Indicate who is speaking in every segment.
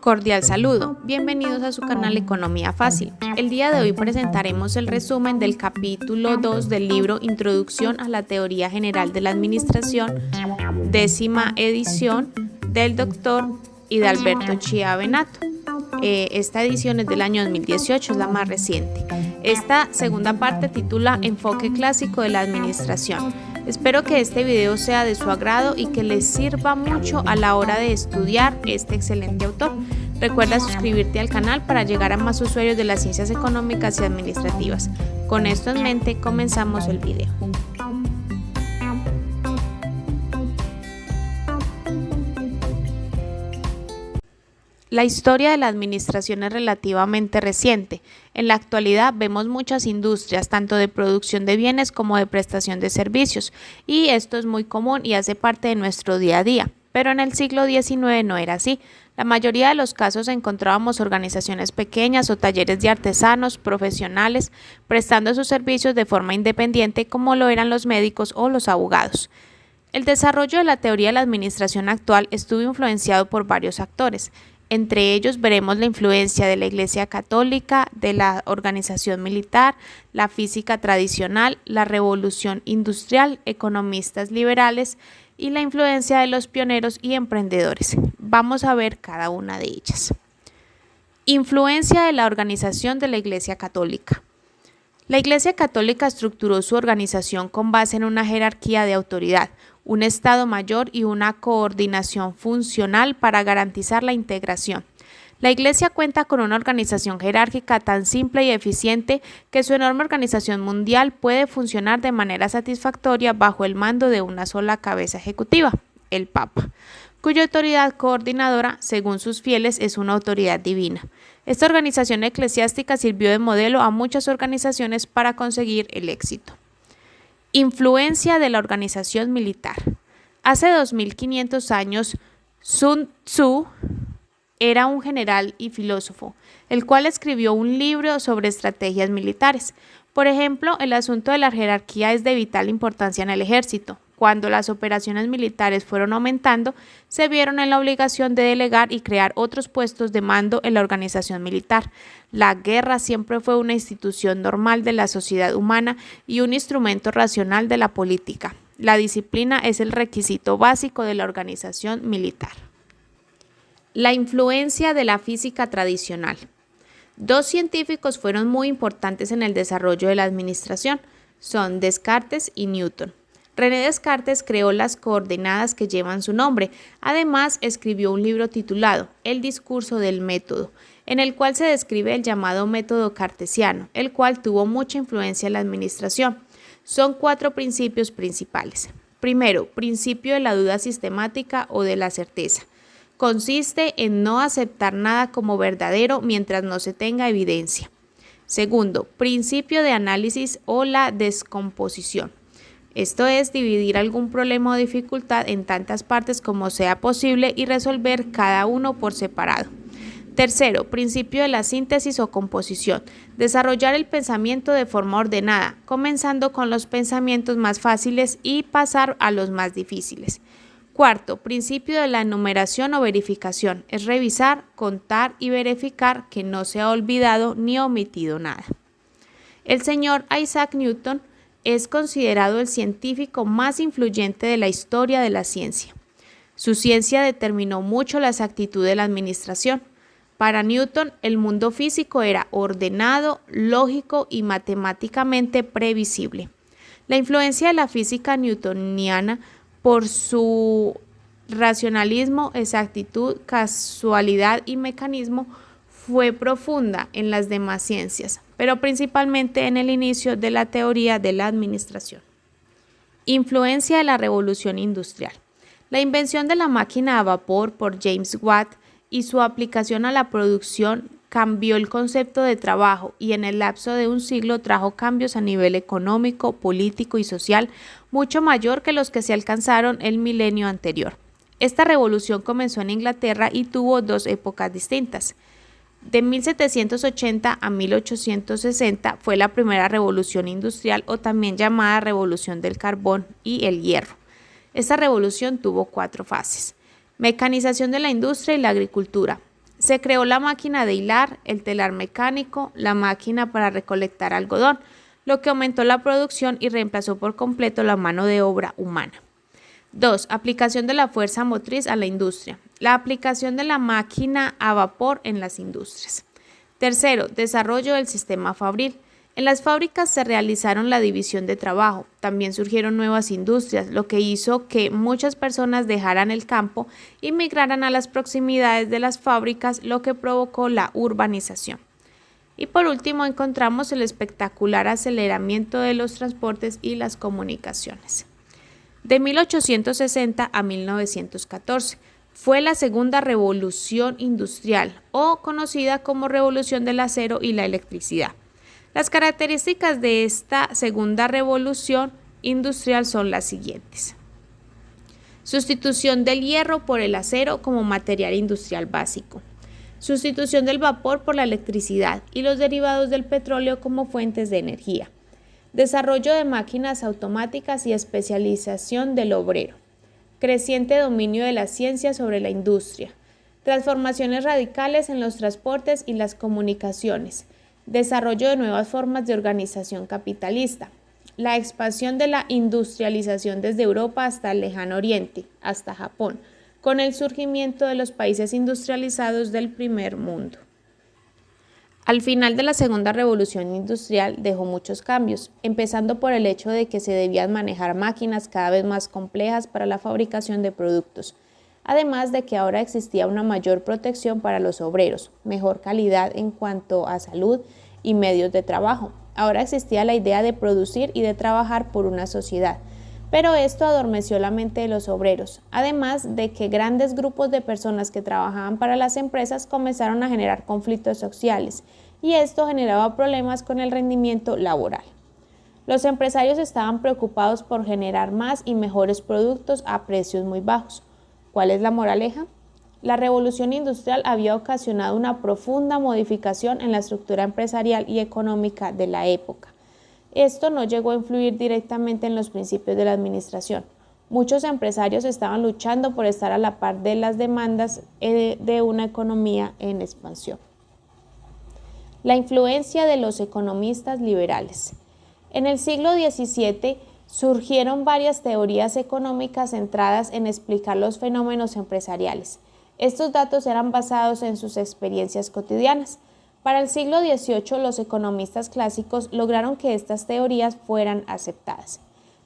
Speaker 1: Cordial saludo, bienvenidos a su canal Economía Fácil. El día de hoy presentaremos el resumen del capítulo 2 del libro Introducción a la Teoría General de la Administración, 10ª edición del Dr. Hidalberto Chía Benato. Esta edición es del año 2018, es la más reciente. Esta segunda parte titula Enfoque clásico de la administración. Espero que este video sea de su agrado y que les sirva mucho a la hora de estudiar este excelente autor. Recuerda suscribirte al canal para llegar a más usuarios de las ciencias económicas y administrativas. Con esto en mente, comenzamos el video. La historia de la administración es relativamente reciente. En la actualidad vemos muchas industrias, tanto de producción de bienes como de prestación de servicios, y esto es muy común y hace parte de nuestro día a día. Pero en el siglo XIX no era así. La mayoría de los casos encontrábamos organizaciones pequeñas o talleres de artesanos, profesionales, prestando sus servicios de forma independiente como lo eran los médicos o los abogados. El desarrollo de la teoría de la administración actual estuvo influenciado por varios actores. Entre ellos veremos la influencia de la Iglesia Católica, de la organización militar, la física tradicional, la revolución industrial, economistas liberales y la influencia de los pioneros y emprendedores. Vamos a ver cada una de ellas. Influencia de la organización de la Iglesia Católica. La Iglesia Católica estructuró su organización con base en una jerarquía de autoridad, un Estado mayor y una coordinación funcional para garantizar la integración. La Iglesia cuenta con una organización jerárquica tan simple y eficiente que su enorme organización mundial puede funcionar de manera satisfactoria bajo el mando de una sola cabeza ejecutiva, el Papa, cuya autoridad coordinadora, según sus fieles, es una autoridad divina. Esta organización eclesiástica sirvió de modelo a muchas organizaciones para conseguir el éxito. Influencia de la organización militar. Hace 2500 años, Sun Tzu era un general y filósofo, el cual escribió un libro sobre estrategias militares. Por ejemplo, el asunto de la jerarquía es de vital importancia en el ejército. Cuando las operaciones militares fueron aumentando, se vieron en la obligación de delegar y crear otros puestos de mando en la organización militar. La guerra siempre fue una institución normal de la sociedad humana y un instrumento racional de la política. La disciplina es el requisito básico de la organización militar. La influencia de la física tradicional. Dos científicos fueron muy importantes en el desarrollo de la administración, son Descartes y Newton. René Descartes creó las coordenadas que llevan su nombre. Además, escribió un libro titulado El discurso del método, en el cual se describe el llamado método cartesiano, el cual tuvo mucha influencia en la administración. Son 4 principios principales. Primero, principio de la duda sistemática o de la certeza. Consiste en no aceptar nada como verdadero mientras no se tenga evidencia. Segundo, principio de análisis o la descomposición. Esto es dividir algún problema o dificultad en tantas partes como sea posible y resolver cada uno por separado. Tercero, principio de la síntesis o composición. Desarrollar el pensamiento de forma ordenada, comenzando con los pensamientos más fáciles y pasar a los más difíciles. Cuarto, principio de la enumeración o verificación. Es revisar, contar y verificar que no se ha olvidado ni omitido nada. El señor Isaac Newton es considerado el científico más influyente de la historia de la ciencia. Su ciencia determinó mucho la exactitud de la administración. Para Newton, el mundo físico era ordenado, lógico y matemáticamente previsible. La influencia de la física newtoniana por su racionalismo, exactitud, casualidad y mecanismo fue profunda en las demás ciencias, pero principalmente en el inicio de la teoría de la administración. Influencia de la revolución industrial. La invención de la máquina a vapor por James Watt y su aplicación a la producción cambió el concepto de trabajo y en el lapso de un siglo trajo cambios a nivel económico, político y social mucho mayor que los que se alcanzaron el milenio anterior. Esta revolución comenzó en Inglaterra y tuvo 2 épocas distintas. De 1780 a 1860 fue la primera revolución industrial o también llamada revolución del carbón y el hierro. Esta revolución tuvo 4 fases. Mecanización de la industria y la agricultura. Se creó la máquina de hilar, el telar mecánico, la máquina para recolectar algodón, lo que aumentó la producción y reemplazó por completo la mano de obra humana. 2. Aplicación de la fuerza motriz a la industria. La aplicación de la máquina a vapor en las industrias. 3. Desarrollo del sistema fabril. En las fábricas se realizaron la división de trabajo, también surgieron nuevas industrias, lo que hizo que muchas personas dejaran el campo y migraran a las proximidades de las fábricas, lo que provocó la urbanización. Y por último encontramos el espectacular aceleramiento de los transportes y las comunicaciones. De 1860 a 1914 fue la segunda revolución industrial, o conocida como revolución del acero y la electricidad. Las características de esta segunda revolución industrial son las siguientes. Sustitución del hierro por el acero como material industrial básico. Sustitución del vapor por la electricidad y los derivados del petróleo como fuentes de energía. Desarrollo de máquinas automáticas y especialización del obrero. Creciente dominio de la ciencia sobre la industria. Transformaciones radicales en los transportes y las comunicaciones. Desarrollo de nuevas formas de organización capitalista, la expansión de la industrialización desde Europa hasta el lejano oriente, hasta Japón, con el surgimiento de los países industrializados del primer mundo. Al final de la segunda revolución industrial dejó muchos cambios, empezando por el hecho de que se debían manejar máquinas cada vez más complejas para la fabricación de productos, además de que ahora existía una mayor protección para los obreros, mejor calidad en cuanto a salud y medios de trabajo. Ahora existía la idea de producir y de trabajar por una sociedad, pero esto adormeció la mente de los obreros, además de que grandes grupos de personas que trabajaban para las empresas comenzaron a generar conflictos sociales, y esto generaba problemas con el rendimiento laboral. Los empresarios estaban preocupados por generar más y mejores productos a precios muy bajos. ¿Cuál es la moraleja? La revolución industrial había ocasionado una profunda modificación en la estructura empresarial y económica de la época. Esto no llegó a influir directamente en los principios de la administración. Muchos empresarios estaban luchando por estar a la par de las demandas de una economía en expansión. La influencia de los economistas liberales. En el siglo XVII surgieron varias teorías económicas centradas en explicar los fenómenos empresariales. Estos datos eran basados en sus experiencias cotidianas. Para el siglo XVIII, los economistas clásicos lograron que estas teorías fueran aceptadas.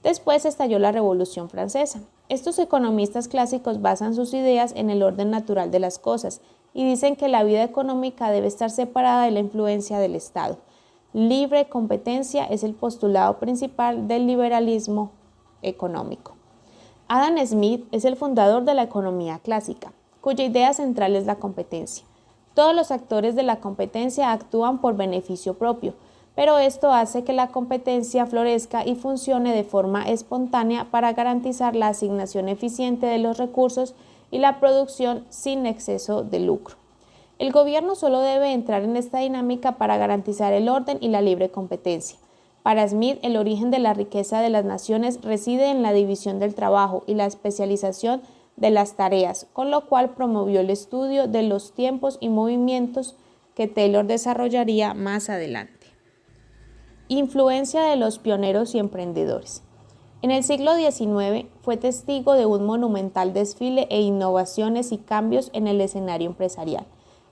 Speaker 1: Después estalló la Revolución Francesa. Estos economistas clásicos basan sus ideas en el orden natural de las cosas y dicen que la vida económica debe estar separada de la influencia del Estado. Libre competencia es el postulado principal del liberalismo económico. Adam Smith es el fundador de la economía clásica, cuya idea central es la competencia. Todos los actores de la competencia actúan por beneficio propio, pero esto hace que la competencia florezca y funcione de forma espontánea para garantizar la asignación eficiente de los recursos y la producción sin exceso de lucro. El gobierno solo debe entrar en esta dinámica para garantizar el orden y la libre competencia. Para Smith, el origen de la riqueza de las naciones reside en la división del trabajo y la especialización de las tareas, con lo cual promovió el estudio de los tiempos y movimientos que Taylor desarrollaría más adelante. Influencia de los pioneros y emprendedores. En el siglo XIX fue testigo de un monumental desfile e innovaciones y cambios en el escenario empresarial.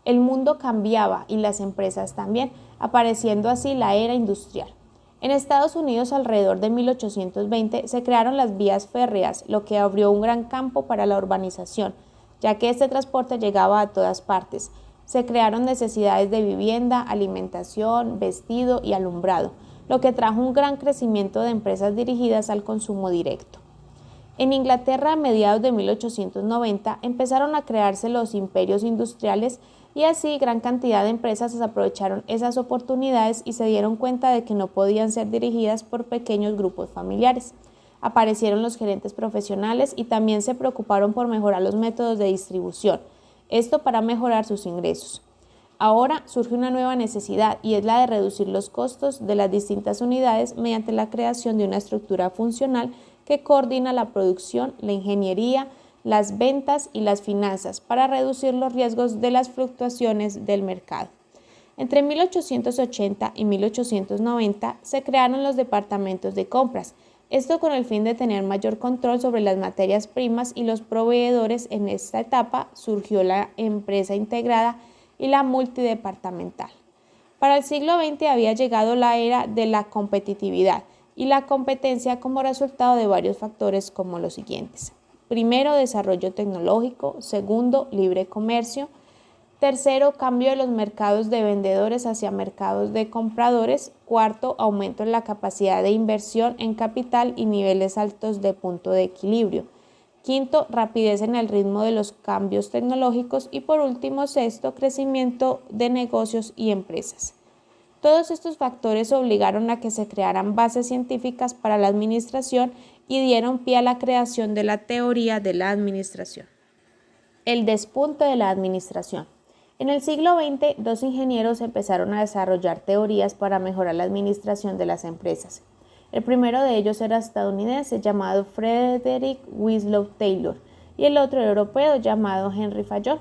Speaker 1: El mundo cambiaba y las empresas también, apareciendo así la era industrial. En Estados Unidos, alrededor de 1820, se crearon las vías férreas, lo que abrió un gran campo para la urbanización, ya que este transporte llegaba a todas partes. Se crearon necesidades de vivienda, alimentación, vestido y alumbrado, lo que trajo un gran crecimiento de empresas dirigidas al consumo directo. En Inglaterra, a mediados de 1890, empezaron a crearse los imperios industriales y así gran cantidad de empresas aprovecharon esas oportunidades y se dieron cuenta de que no podían ser dirigidas por pequeños grupos familiares. Aparecieron los gerentes profesionales y también se preocuparon por mejorar los métodos de distribución, esto para mejorar sus ingresos. Ahora surge una nueva necesidad y es la de reducir los costos de las distintas unidades mediante la creación de una estructura funcional que coordina la producción, la ingeniería, las ventas y las finanzas para reducir los riesgos de las fluctuaciones del mercado. Entre 1880 y 1890 se crearon los departamentos de compras, esto con el fin de tener mayor control sobre las materias primas y los proveedores. En esta etapa surgió la empresa integrada y la multidepartamental. Para el siglo XX había llegado la era de la competitividad y la competencia como resultado de varios factores como los siguientes. Primero, desarrollo tecnológico. Segundo, libre comercio. Tercero, cambio de los mercados de vendedores hacia mercados de compradores. Cuarto, aumento en la capacidad de inversión en capital y niveles altos de punto de equilibrio. Quinto, rapidez en el ritmo de los cambios tecnológicos. Y por último, sexto, crecimiento de negocios y empresas. Todos estos factores obligaron a que se crearan bases científicas para la administración y dieron pie a la creación de la teoría de la administración. El despunte de la administración. En el siglo XX, dos ingenieros empezaron a desarrollar teorías para mejorar la administración de las empresas. El primero de ellos era estadounidense, llamado Frederick Winslow Taylor, y el otro europeo, llamado Henry Fayol.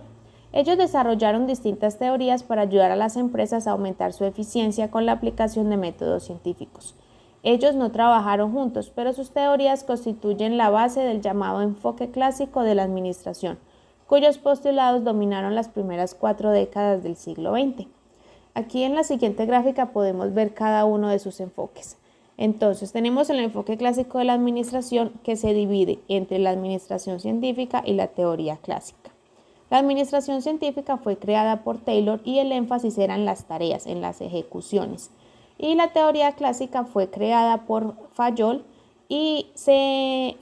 Speaker 1: Ellos desarrollaron distintas teorías para ayudar a las empresas a aumentar su eficiencia con la aplicación de métodos científicos. Ellos no trabajaron juntos, pero sus teorías constituyen la base del llamado enfoque clásico de la administración, cuyos postulados dominaron las primeras 4 décadas del siglo XX. Aquí en la siguiente gráfica podemos ver cada uno de sus enfoques. Entonces tenemos el enfoque clásico de la administración, que se divide entre la administración científica y la teoría clásica. La administración científica fue creada por Taylor y el énfasis era en las tareas, en las ejecuciones. Y la teoría clásica fue creada por Fayol y se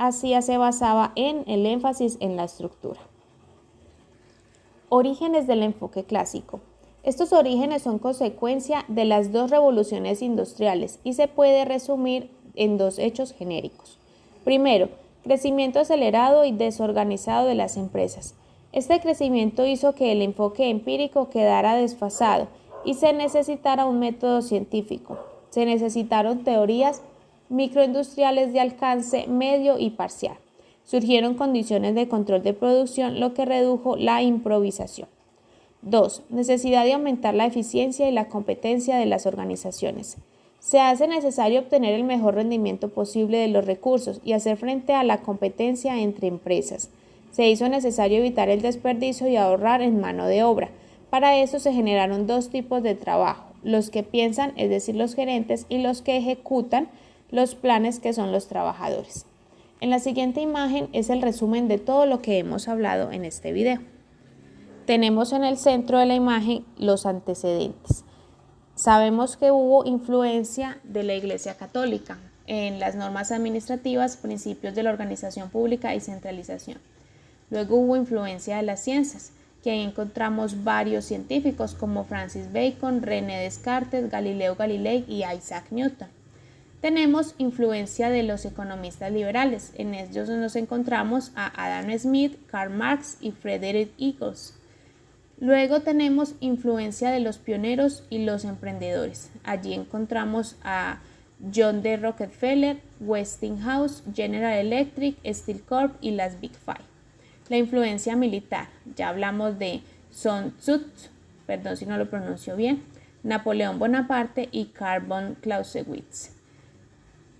Speaker 1: basaba en el énfasis en la estructura. Orígenes del enfoque clásico. Estos orígenes son consecuencia de las dos revoluciones industriales y se puede resumir en dos hechos genéricos. Primero, crecimiento acelerado y desorganizado de las empresas. Este crecimiento hizo que el enfoque empírico quedara desfasado y se necesitara un método científico. Se necesitaron teorías microindustriales de alcance medio y parcial. Surgieron condiciones de control de producción, lo que redujo la improvisación. 2. Necesidad de aumentar la eficiencia y la competencia de las organizaciones. Se hace necesario obtener el mejor rendimiento posible de los recursos y hacer frente a la competencia entre empresas. Se hizo necesario evitar el desperdicio y ahorrar en mano de obra. Para eso se generaron dos tipos de trabajo: los que piensan, es decir, los gerentes, y los que ejecutan los planes, que son los trabajadores. En la siguiente imagen es el resumen de todo lo que hemos hablado en este video. Tenemos en el centro de la imagen los antecedentes. Sabemos que hubo influencia de la Iglesia Católica en las normas administrativas, principios de la organización pública y centralización. Luego hubo influencia de las ciencias, que ahí encontramos varios científicos como Francis Bacon, René Descartes, Galileo Galilei y Isaac Newton. Tenemos influencia de los economistas liberales. En ellos nos encontramos a Adam Smith, Karl Marx y Frederick Engels. Luego tenemos influencia de los pioneros y los emprendedores. Allí encontramos a John D. Rockefeller, Westinghouse, General Electric, Steel Corp y las Big Five. La influencia militar, ya hablamos de Sun Tzu, perdón si no lo pronuncio bien, Napoleón Bonaparte y Karl von Clausewitz.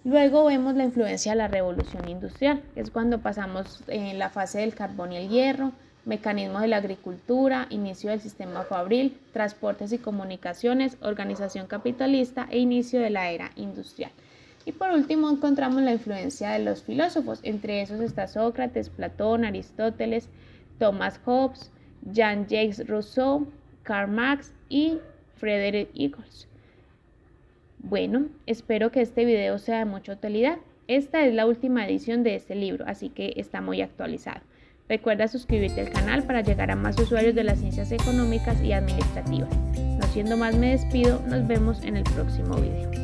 Speaker 1: Luego vemos la influencia de la revolución industrial, que es cuando pasamos en la fase del carbón y el hierro, mecanismos de la agricultura, inicio del sistema fabril, transportes y comunicaciones, organización capitalista e inicio de la era industrial. Y por último encontramos la influencia de los filósofos, entre esos está Sócrates, Platón, Aristóteles, Thomas Hobbes, Jean-Jacques Rousseau, Karl Marx y Frederick Engels. Bueno, espero que este video sea de mucha utilidad. Esta es la última edición de este libro, así que está muy actualizado. Recuerda suscribirte al canal para llegar a más usuarios de las ciencias económicas y administrativas. No siendo más, me despido. Nos vemos en el próximo video.